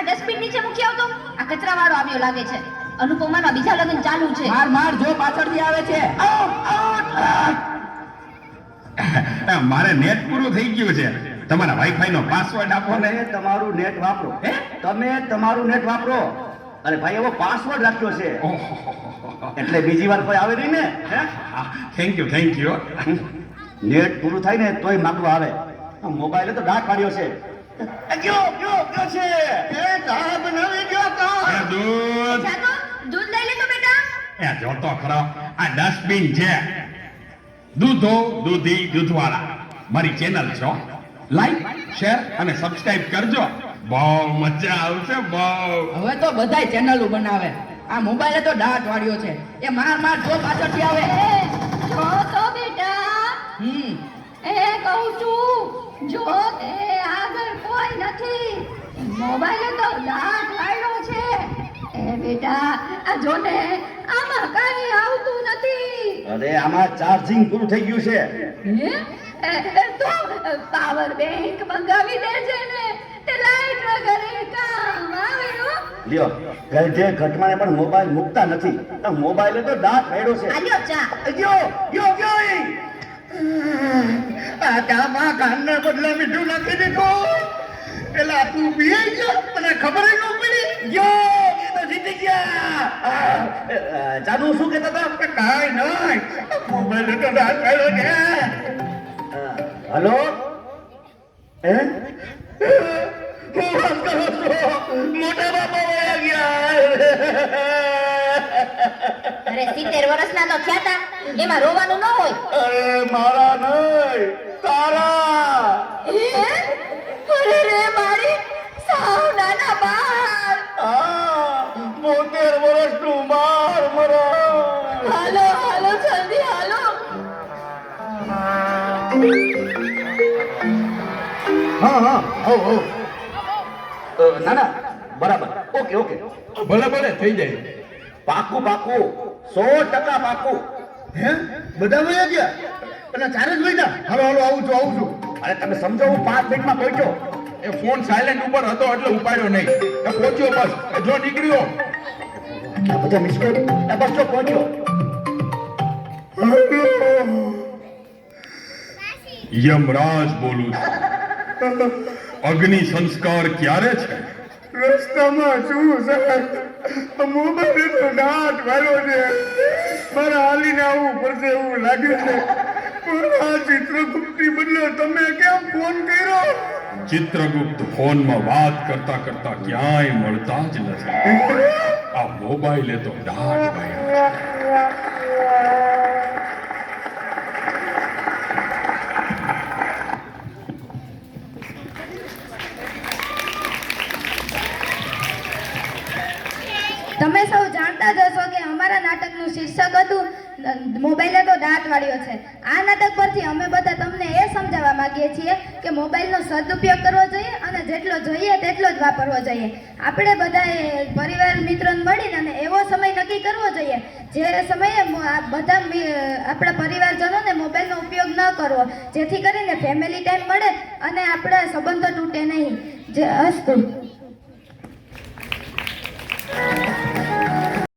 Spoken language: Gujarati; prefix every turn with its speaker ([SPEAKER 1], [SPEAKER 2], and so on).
[SPEAKER 1] ડસ્ટબિન નીચે મૂકી આવતો. આ કચરા વાળો આવ્યો લાગે છે. અનુપમાના બીજા લગ્ન ચાલુ છે.
[SPEAKER 2] માર માર જો પાછળથી આવે છે.
[SPEAKER 3] મારે નેટ પૂરું થઈ ગયું છે. તમારા વાઈફાઈ નો પાસવર્ડ આપો ને.
[SPEAKER 4] તમે તમારું નેટ વાપરો. તમે તમારું નેટ વાપરો. અરે ભાઈ એવો પાસવર્ડ રાખ્યો છે એટલે બીજી વાર કોઈ આવે નહીં ને.
[SPEAKER 3] Thank you.
[SPEAKER 4] નેટ પૂરું થાય ને તોય માંગવા આવે. મોબાઈલે તો ડાક પાડ્યો છે. ગયો છે એ ચા બનાવી ગયો તો
[SPEAKER 3] દૂધ
[SPEAKER 1] જાતો દૂધ લઈ લે તો બેટા.
[SPEAKER 3] એ જોતો ખરો આ ડસ્ટબિન છે. દૂધો દૂધી દૂધવાળા મારી ચેનલ છો. લાઈક શેર અને સબસ્ક્રાઇબ કરજો. બહુ મજા આવશે બહુ.
[SPEAKER 2] હવે તો બધાય ચેનલો બનાવે. આ મોબાઈલે તો દાંત વાળ્યો છે. એ માર માર જો પાછળથી આવે.
[SPEAKER 1] જો તો બેટા એ કહું છું જો તે આગળ કોઈ નથી. મોબાઈલ તો દાંત વાળ્યો છે. એ બેટા આ જો ને આમાં કાંઈ આવતું નથી.
[SPEAKER 4] અરે આમાં ચાર્જિંગ પૂરું થઈ ગયું છે.
[SPEAKER 1] તો પાવર બેંક મંગાવી દેજે ને. તે લાઈટ વગર કામ આવે હો.
[SPEAKER 4] લ્યો ગલજે ઘટમાને પણ મોબાઈલ મૂકતા નથી. તો મોબાઈલે તો દાંત પાડ્યો છે.
[SPEAKER 1] આલ્યો ચા.
[SPEAKER 4] ગયો આ ચામાં કાનને બદલે મીઠું નાખી દીધું. પેલા તું પીએ ગયો મને ખબર ન પડી. ગયો એ તો જીતી ગયા. જાનુ શું કહેતા હતા? કાંઈ નહીં મોબાઈલ તો દાંત પાડ્યો છે. હલો હું વાત કરો છો? મોટા બાપા વયા ગયા.
[SPEAKER 1] અરે 70 વર્ષના તો થયા તા. એમાં રોવાનું ન હોય.
[SPEAKER 4] અરે મારા નહીં તારા.
[SPEAKER 1] અરે રે મારી સાવ નાના બાળ.
[SPEAKER 4] 72 વર્ષનું બાર મરા.
[SPEAKER 1] હાલો જલ્દી હાલો.
[SPEAKER 4] હા ના બરાબર. ઓકે
[SPEAKER 3] ભલે થઈ જાય.
[SPEAKER 4] પાકું 100% પાકું. હે બધા વયા ગયા અને ચાર જ વયા. હાલો આવું છું. અરે તમે સમજો હું 5 મિનિટમાં પહોંચ્યો.
[SPEAKER 3] એ ફોન સાયલેન્ટ ઉપર હતો એટલે ઉપાડ્યો નહીં. એ પહોંચ્યો બસ. એ જો નીકળ્યો.
[SPEAKER 4] આ બધા મિસ કોલ બસ જો પહોંચ્યો.
[SPEAKER 3] યમરાજ બોલું છું. અગ્નિ સંસ્કાર ક્યારે છે?
[SPEAKER 4] રસ્તામાં શું સાહેબ મોબાઈલ તો દાંત વાળો છે. મારે હાલીને આવવું પડશે એવું લાગે છે. પણ આ ચિત્રગુપ્તી બદલે તમે કેમ ફોન કર્યો?
[SPEAKER 3] ચિત્રગુપ્ત ફોનમાં વાત કરતા ક્યાંય મળતા જ નથી. આ મોબાઈલે તો દાંત વાળ્યો છે.
[SPEAKER 1] તમે સૌ જાણતા જ હશો કે અમારા નાટકનું શીર્ષક હતું મોબાઈલે તો દાંત વાળ્યો છે. આ નાટક પરથી અમે બધા તમને એ સમજાવવા માંગીએ છીએ કે મોબાઈલનો સદુપયોગ કરવો જોઈએ અને જેટલો જોઈએ તેટલો જ વાપરવો જોઈએ. આપણે બધાએ પરિવાર મિત્રોને મળીને અને એવો સમય નક્કી કરવો જોઈએ જે સમયે બધા આપણા પરિવારજનોને મોબાઈલનો ઉપયોગ ન કરવો, જેથી કરીને ફેમિલી ટાઈમ મળે અને આપણા સંબંધો તૂટે નહીં. જે અસ્તુ.